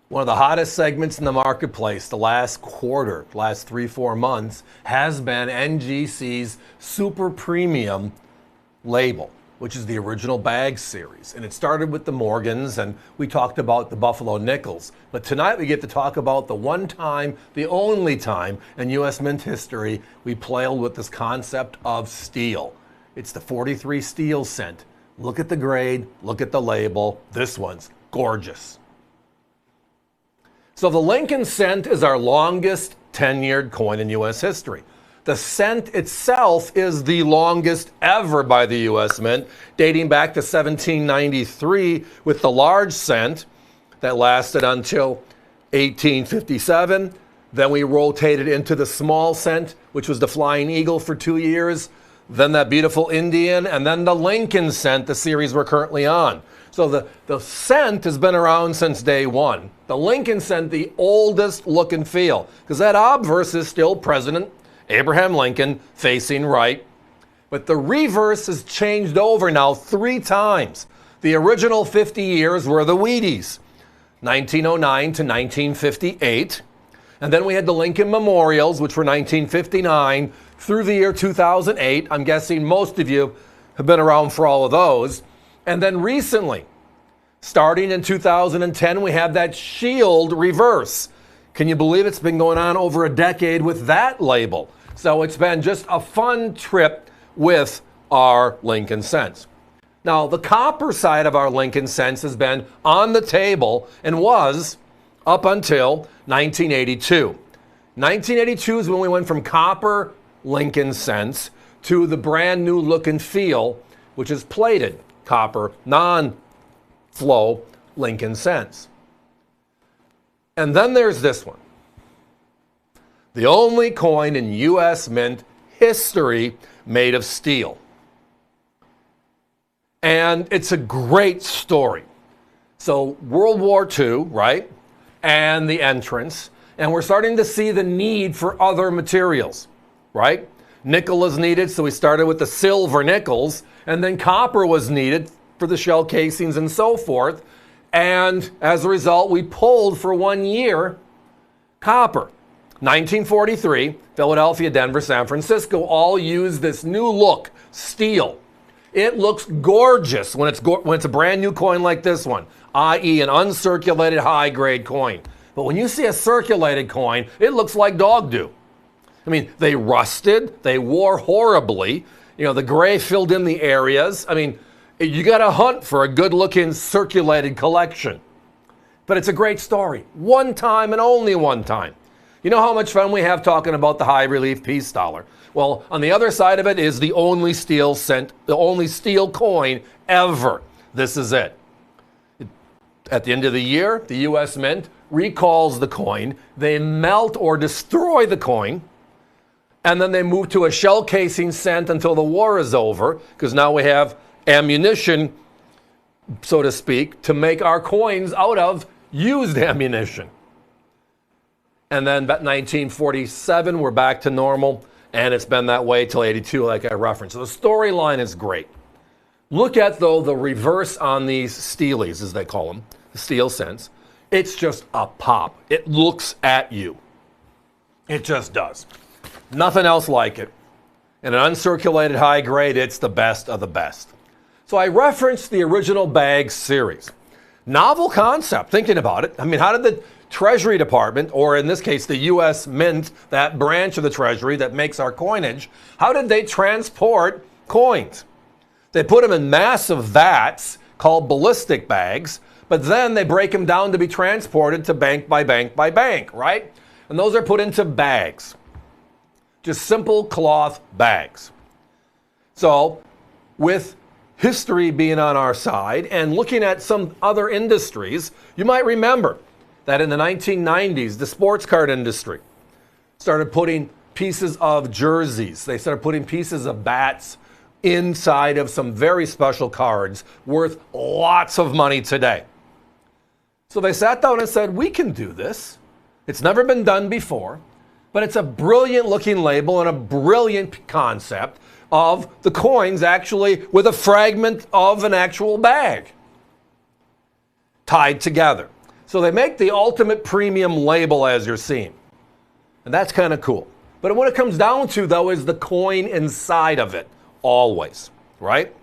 One of the hottest segments in the marketplace the last quarter, last 3-4 months, has been NGC's Super Premium label, which is the original bag series. And it started with the Morgans, and we talked about the Buffalo Nickels. But tonight we get to talk about the one time, the only time in U.S. Mint history we played with this concept of steel. It's the 43 steel cent. Look at the grade, look at the label. This one's gorgeous. So the Lincoln cent is our longest tenured coin in U.S. history. The cent itself is the longest ever by the U.S. Mint, dating back to 1793 with the large cent that lasted until 1857. Then we rotated into the small cent, which was the Flying Eagle for 2 years. Then that beautiful Indian, and then the Lincoln cent, the series we're currently on. So the cent has been around since day one. The Lincoln cent, the oldest look and feel, because that obverse is still President Abraham Lincoln facing right. But the reverse has changed over now 3 times. The original 50 years were the Wheaties, 1909 to 1958. And then we had the Lincoln Memorials, which were 1959 through the year 2008. I'm guessing most of you have been around for all of those. And then recently, starting in 2010, we have that Shield reverse. Can you believe it's been going on over a decade with that label? So it's been just a fun trip with our Lincoln cents. Now, the copper side of our Lincoln cents has been on the table and was up until 1982. 1982 is when we went from copper Lincoln cents to the brand new look and feel, which is plated copper, non-flow Lincoln cents. And then there's this one. The only coin in U.S. Mint history made of steel. And it's a great story. So World War II, right? And the entrance. And we're starting to see the need for other materials, right? Nickel is needed, so we started with the silver nickels, and then copper was needed for the shell casings and so forth. And as a result, we pulled for 1 year copper. 1943, Philadelphia, Denver, San Francisco all use this new look, steel. It looks gorgeous when it's a brand new coin like this one, i.e. an uncirculated high-grade coin. But when you see a circulated coin, it looks like dog do. I mean, they rusted, they wore horribly. You know, the gray filled in the areas. I mean, you got to hunt for a good-looking circulated collection. But it's a great story. One time and only one time. You know how much fun we have talking about the high relief peace dollar? Well, on the other side of it is the only steel cent, the only steel coin ever. This is it. At the end of the year, the U.S. Mint recalls the coin. They melt or destroy the coin. And then they move to a shell casing cent until the war is over, because now we have ammunition, so to speak, to make our coins out of used ammunition. And then about 1947, we're back to normal, and it's been that way till 82, like I referenced. So the storyline is great. Look at, though, the reverse on these steelies, as they call them, the steel cents. It's just a pop. It looks at you. It just does. Nothing else like it. In an uncirculated high grade, it's the best of the best. So I referenced the original bag series. Novel concept, thinking about it. I mean, how did the Treasury Department, or in this case, the U.S. Mint, that branch of the Treasury that makes our coinage, how did they transport coins? They put them in massive vats called ballistic bags, but then they break them down to be transported to bank by bank by bank, right? And those are put into bags. Just simple cloth bags. So, with history being on our side and looking at some other industries, you might remember that in the 1990s, the sports card industry started putting pieces of jerseys. They started putting pieces of bats inside of some very special cards worth lots of money today. So they sat down and said, we can do this. It's never been done before. But it's a brilliant looking label and a brilliant concept of the coins actually with a fragment of an actual bag tied together. So they make the ultimate premium label as you're seeing. And that's kind of cool. But what it comes down to, though, is the coin inside of it, always, right?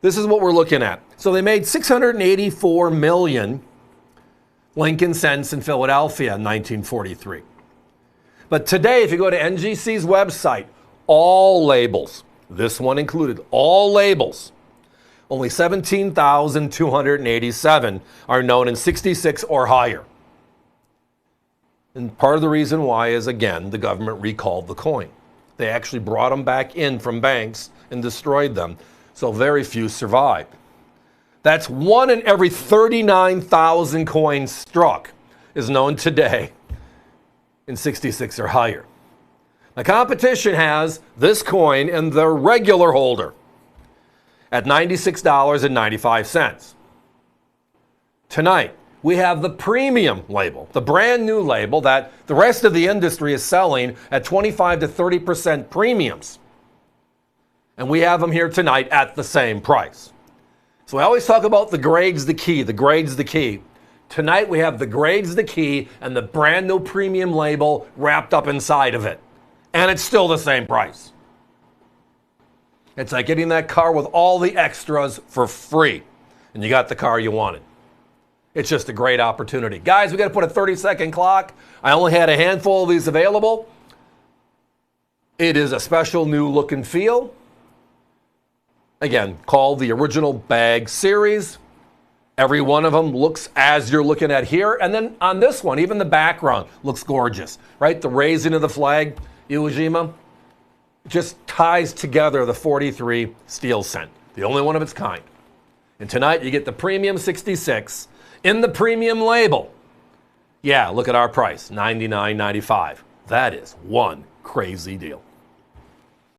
This is what we're looking at. So they made 684 million Lincoln cents in Philadelphia in 1943. But today, if you go to NGC's website, all labels, this one included, all labels, only 17,287 are known in 66 or higher. And part of the reason why is, again, the government recalled the coin. They actually brought them back in from banks and destroyed them, so very few survived. That's 1 in every 39,000 coins struck is known today in 66 or higher. The competition has this coin in the regular holder at $96.95. Tonight, we have the premium label, the brand new label that the rest of the industry is selling at 25 to 30% premiums. And we have them here tonight at the same price. So I always talk about the grade's the key, the grade's the key. Tonight we have the grade's the key and the brand new premium label wrapped up inside of it. And it's still the same price. It's like getting that car with all the extras for free. And you got the car you wanted. It's just a great opportunity. Guys, we got to put a 30-second clock. I only had a handful of these available. It is a special new look and feel. Again, called the Original Bag Series. Every one of them looks as you're looking at here. And then on this one, even the background looks gorgeous, right? The raising of the flag, Iwo Jima, just ties together the 43 steel cent, the only one of its kind. And tonight you get the Premium 66 in the premium label. Yeah, look at our price, $99.95. That is one crazy deal.